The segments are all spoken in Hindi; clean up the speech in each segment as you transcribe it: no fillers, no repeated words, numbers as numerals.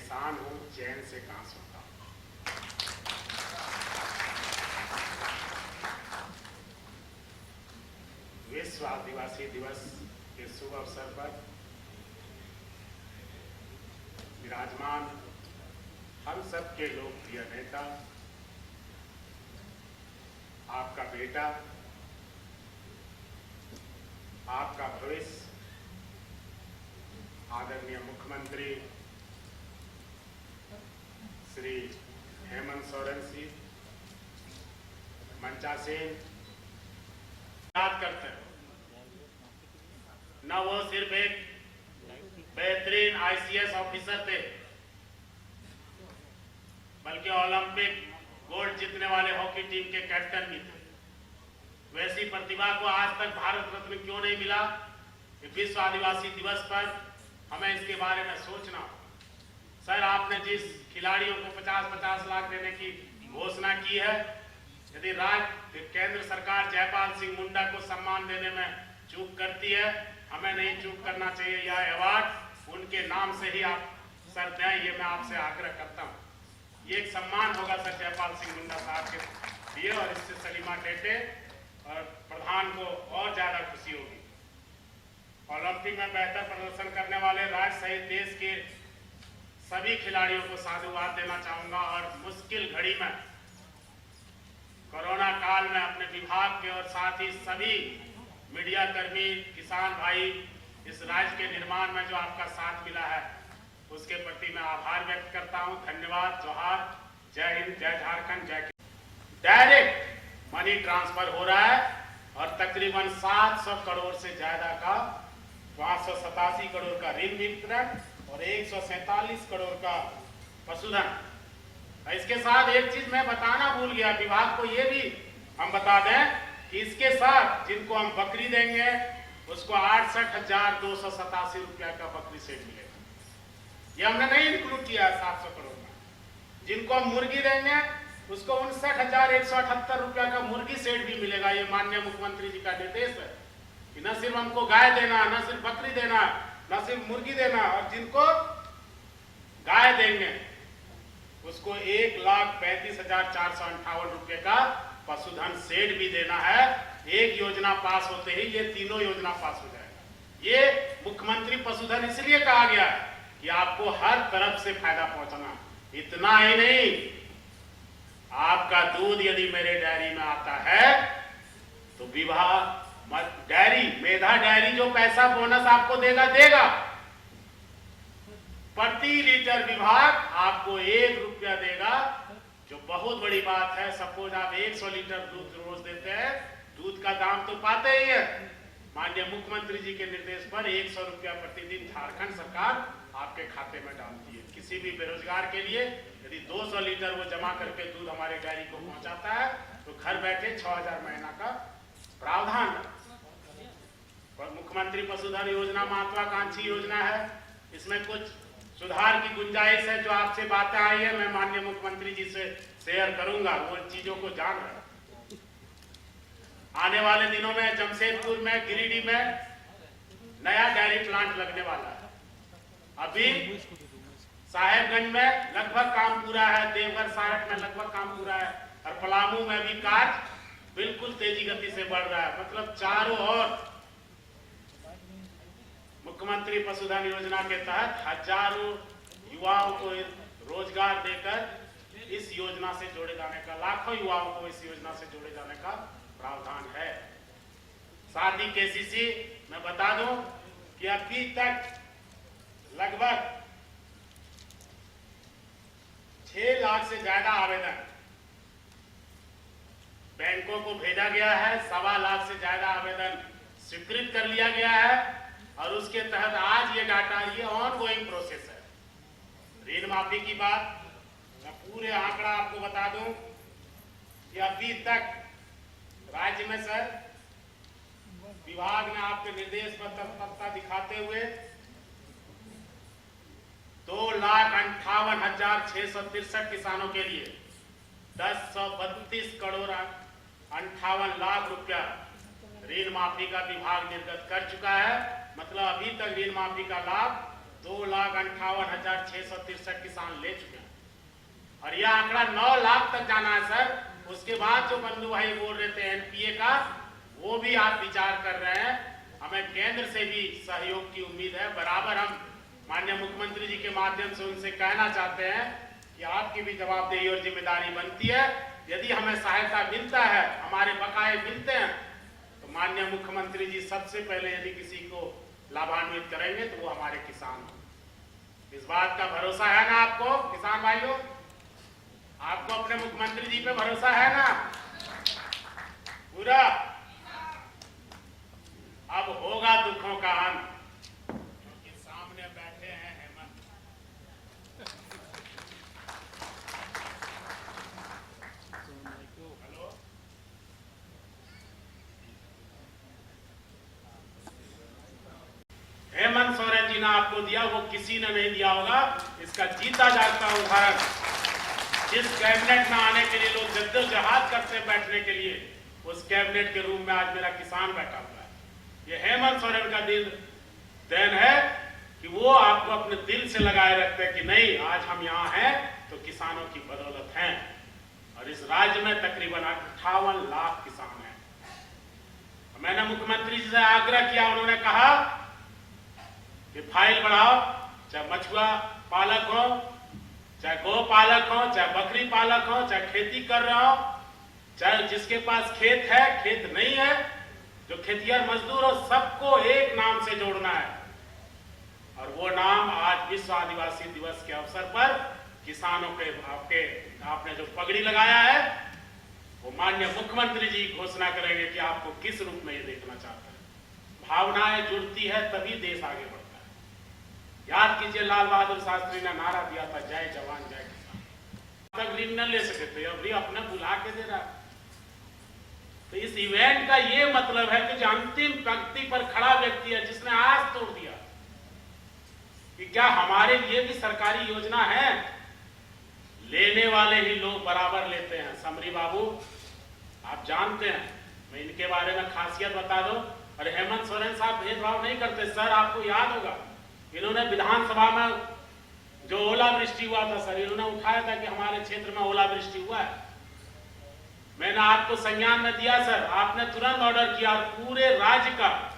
किसान हूं, चैन से कहां सोता हूं। विश्व आदिवासी दिवस के शुभ अवसर पर विराजमान हम सबके लोकप्रिय नेता, आपका बेटा, आपका भविष्य, आदरणीय मुख्यमंत्री श्री हेमंत सोरेन जी मंचासेन याद करते हैं। न वो सिर्फ एक बेहतरीन आईसीएस ऑफिसर थे, बल्कि ओलंपिक गोल्ड जीतने वाले हॉकी टीम के कैप्टन भी थे। वैसी प्रतिभा को आज तक भारत रत्न क्यों नहीं मिला? विश्व आदिवासी दिवस पर हमें इसके बारे में सोचना। सर, आपने जिस खिलाड़ियों को 50-50 लाख देने की घोषणा की है, यदि केंद्र सरकार जयपाल सिंह मुंडा को सम्मान देने में चूक करती है, हमें नहीं चूक करना चाहिए। यह अवार्ड उनके नाम से ही आप सर दें, ये मैं आपसे आग्रह करता हूँ। ये एक सम्मान होगा सर जयपाल सिंह मुंडा साहब के लिए, और इससे सलीमा टेटे और प्रधान को और ज्यादा खुशी होगी। ओलंपिक में बेहतर प्रदर्शन करने वाले राज्य सहित देश के सभी खिलाड़ियों को साधुवाद देना चाहूंगा, और मुश्किल घड़ी में कोरोना काल में अपने विभाग के और साथ ही सभी मीडिया कर्मी, किसान भाई, इस राज्य के निर्माण में जो आपका साथ मिला है, उसके प्रति मैं आभार व्यक्त करता हूं। धन्यवाद। जोहार। जय हिंद, जय झारखंड, जय। डायरेक्ट मनी ट्रांसफर हो रहा है और तकरीबन 700 करोड़ से ज्यादा का 587 करोड़ का ऋण वितरण और 147 करोड़ का पशुधन। इसके साथ एक चीज मैं बताना भूल गया, विभाग को ये भी हम बता दें कि इसके साथ जिनको हम बकरी देंगे उसको 68,287 रुपया का बकरी सेट मिलेगा। ये हमने नहीं इंक्लूड किया 700 करोड़ में। जिनको हम मुर्गी देंगे उसको 59,178 रुपया का मुर्गी सेट भी मिलेगा। ये माननीय मुख्यमंत्री जी का निर्देश है कि न सिर्फ हमको गाय देना, न सिर्फ बकरी देना, न सिर्फ मुर्गी देना, और जिनको गाय देंगे उसको 1,35,458 रुपये का पशुधन सेट भी देना है। एक योजना पास होते ही ये तीनों योजना पास हो जाएगा। ये मुख्यमंत्री पशुधन इसलिए कहा गया है कि आपको हर तरफ से फायदा पहुंचना। इतना ही नहीं, आपका दूध यदि मेरे डेयरी में आता है तो विभाग डेयरी, मेधा डेयरी जो पैसा बोनस आपको देगा, प्रति लीटर विभाग आपको 1 रुपया देगा, जो बहुत बड़ी बात है। सपोज आप 100 लीटर दूध रोज देते हैं, दूध का दाम तो पाते ही है। माननीय मुख्यमंत्री जी के निर्देश पर 100 रुपया प्रतिदिन झारखंड सरकार आपके खाते में डालती है। किसी भी बेरोजगार के लिए यदि 200 लीटर वो जमा करके दूध हमारे डेयरी को पहुंचाता है तो घर बैठे 6,000 महीना का प्रावधान है। मुख्यमंत्री पशुधन योजना महत्वाकांक्षी योजना है। इसमें कुछ सुधार की गुंजाइश है। जो आपसे बातें आई है मैं माननीय मुख्यमंत्री जी से शेयर करूंगा, वो चीजों को जान रहे हैं। आने वाले दिनों में जमशेदपुर में, गिरिडीह में नया डेयरी प्लांट लगने वाला है। अभी साहेबगंज में लगभग काम पूरा है, देवघर सारठ में लगभग काम पूरा है, और पलामू में भी कार्य बिल्कुल तेजी गति से बढ़ रहा है। मतलब चारों ओर मुख्यमंत्री पशुधन योजना के तहत हजारों युवाओं को रोजगार देकर इस योजना से जोड़े जाने का, लाखों युवाओं को इस योजना से जोड़े जाने का प्रावधान है। साथ ही केसीसी मैं बता दूं कि अभी तक लगभग 6 लाख से ज्यादा आवेदन बैंकों को भेजा गया है। 1.25 लाख से ज्यादा आवेदन स्वीकृत कर लिया गया है, और उसके तहत आज ये डाटा, ये ऑनगोइंग प्रोसेस है। ऋण माफी की बात मैं पूरे आंकड़ा आपको बता दूं कि अभी तक राज्य में सर विभाग ने आपके निर्देश पर तत्परता दिखाते हुए 2,58,663 किसानों के लिए 10,32 करोड़ 58 लाख रुपया ऋण माफी का विभाग निर्गत कर चुका है। मतलब अभी तक ऋण माफी का लाभ 2,58,663 किसान ले चुके हैं और यह आंकड़ा 9 लाख तक जाना है सर। उसके बाद जो बंधु भाई बोल रहे थे एनपीए का, वो भी आप विचार कर रहे हैं। हमें केंद्र से भी सहयोग की उम्मीद है। बराबर हम माननीय मुख्यमंत्री जी के माध्यम से उनसे कहना चाहते हैं कि आपकी भी जवाबदेही और जिम्मेदारी बनती है। यदि हमें सहायता मिलता है, हमारे बकाये मिलते हैं, तो माननीय मुख्यमंत्री जी सबसे पहले यदि किसी को लाभान्वित करेंगे तो वो हमारे किसान हैं। इस बात का भरोसा है ना आपको किसान भाइयों? आपको अपने मुख्यमंत्री जी पे भरोसा है ना पूरा? अब होगा दुखों का अंत, क्योंकि सामने बैठे हैं हेमंत। हेलो, हेमंत सोरेन जी ने आपको दिया, वो किसी ने नहीं दिया होगा। इसका जीता जागता उदाहरण, जिस कैबिनेट में आने के लिए लोग जद्दोजहद करते हैं बैठने के लिए, उस कैबिनेट के रूम में आज मेरा किसान बैठा हुआ है। ये हेमंत सोरेन का देन है कि वो आपको अपने दिल से लगाए रखते हैं कि नहीं, आज हम यहाँ हैं तो किसानों की बदौलत हैं। और इस राज्य में तकरीबन 58 लाख किसान हैं। मैंने मुख्यमंत्री जी से आग्रह किया, उन्होंने कहा कि फाइल बढ़ाओ, चाहे मछुआ पालक हो, चाहे गौ पालक हो, चाहे बकरी पालक हो, चाहे खेती कर रहे हो, चाहे जिसके पास खेत है, खेत नहीं है, जो खेतिहर मजदूर हो, सबको एक नाम से जोड़ना है। और वो नाम आज विश्व आदिवासी दिवस के अवसर पर किसानों के आपने जो पगड़ी लगाया है, वो माननीय मुख्यमंत्री जी घोषणा करेंगे कि आपको किस रूप में ये देखना चाहते हैं। भावनाएं जुड़ती है तभी देश आगे बढ़ता है। याद कीजिए, लाल बहादुर शास्त्री ने नारा दिया था, जय जवान जय किसान। तक ऋण न ले सके थे, अब अपने बुला के दे रहा। तो इस इवेंट का ये मतलब है कि जो अंतिम पंक्ति पर खड़ा व्यक्ति है, जिसने आस तोड़ दिया कि क्या हमारे लिए भी सरकारी योजना है, लेने वाले ही लोग बराबर लेते हैं। समरी बाबू, आप जानते हैं, मैं इनके बारे में खासियत बता दूं। और हेमंत सोरेन साहब भेदभाव नहीं करते सर। आपको याद होगा, इन्होंने विधानसभा में जो ओलावृष्टि हुआ था सर, इन्होंने उठाया था कि हमारे क्षेत्र में ओलावृष्टि हुआ है। मैंने आपको संज्ञान में दिया सर, आपने तुरंत ऑर्डर किया और पूरे राज्य का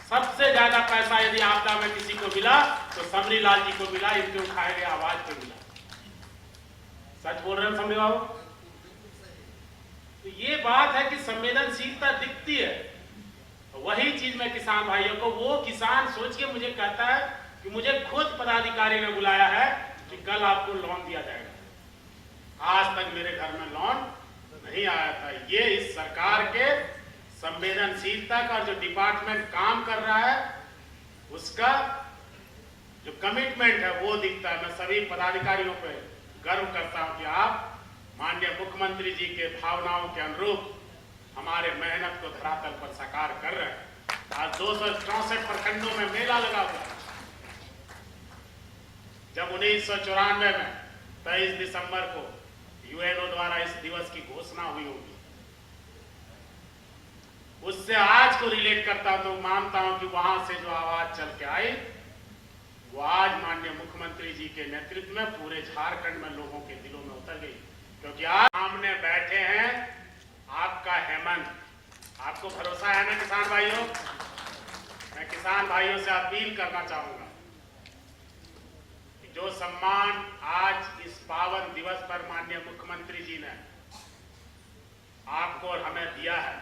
सबसे ज्यादा पैसा यदि आपदा में किसी को मिला तो समरी लाल जी को मिला। इनके उठाए गए आवाज पे मिला। सच बोल रहे हैं समरी बाबू? तो ये बात है कि संवेदनशीलता दिखती है। वही चीज मैं किसान भाइयों को, वो किसान सोच के मुझे कहता है कि मुझे खुद पदाधिकारी ने बुलाया है कि कल आपको लोन दिया जाएगा। आज तक मेरे घर में लोन नहीं आया था। ये इस सरकार के संवेदनशीलता का, जो डिपार्टमेंट काम कर रहा है उसका जो कमिटमेंट है वो दिखता है। मैं सभी पदाधिकारियों पे गर्व करता हूं कि आप माननीय मुख्यमंत्री जी के भावनाओं के अनुरूप हमारे मेहनत को धरातल पर साकार कर रहे हैं। आज 264 प्रखंडों में मेला लगा हुआ है। जब 1994 में 23 दिसंबर को यूएनओ द्वारा इस दिवस की घोषणा हुई होगी, उससे आज को रिलेट करता तो मानता हूं कि वहां से जो आवाज चल के आई, वो आज माननीय मुख्यमंत्री जी के नेतृत्व में पूरे झारखंड में लोगों के दिलों में उतर गई। क्योंकि आज सामने बैठे हैं आपका हेमंत। आपको भरोसा है ना किसान भाइयों? मैं किसान भाइयों से अपील करना चाहूंगा कि जो सम्मान आज इस पावन दिवस पर माननीय मुख्यमंत्री जी ने आपको और हमें दिया है,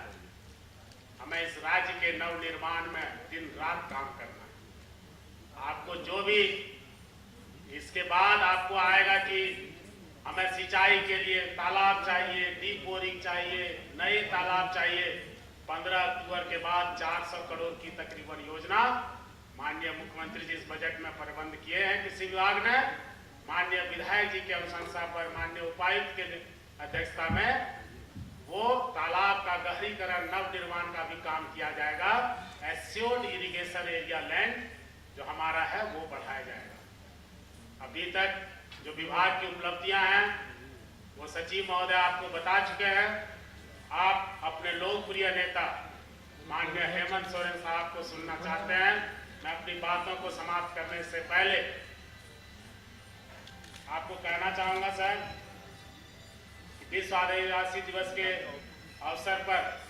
हमें इस राज्य के नव निर्माण में दिन रात काम करना है। आपको जो भी इसके बाद आपको आएगा कि हमें सिंचाई के लिए तालाब चाहिए, डीप बोरिंग चाहिए, नए तालाब चाहिए। 15 अक्टूबर के बाद 400 करोड़ की तकरीबन योजना माननीय मुख्यमंत्री जी इस बजट में प्रबंध किए हैं। कृषि विभाग ने माननीय विधायक जी की अनुशंसा पर माननीय उपायुक्त के अध्यक्षता में वो तालाब का गहरीकरण, नव निर्माण का भी काम किया जाएगा। एस्योर्ड इरिगेशन एरिया लैंड जो हमारा है वो बढ़ाया जाएगा। अभी तक जो विभाग की उपलब्धियां हैं वो सचिव महोदय आपको बता चुके हैं। आप अपने लोकप्रिय नेता माननीय हेमंत सोरेन साहब को सुनना चाहते हैं मैं अपनी बातों को समाप्त करने से पहले आपको कहना चाहूंगा सर, विश्व आदिवासी दिवस के अवसर पर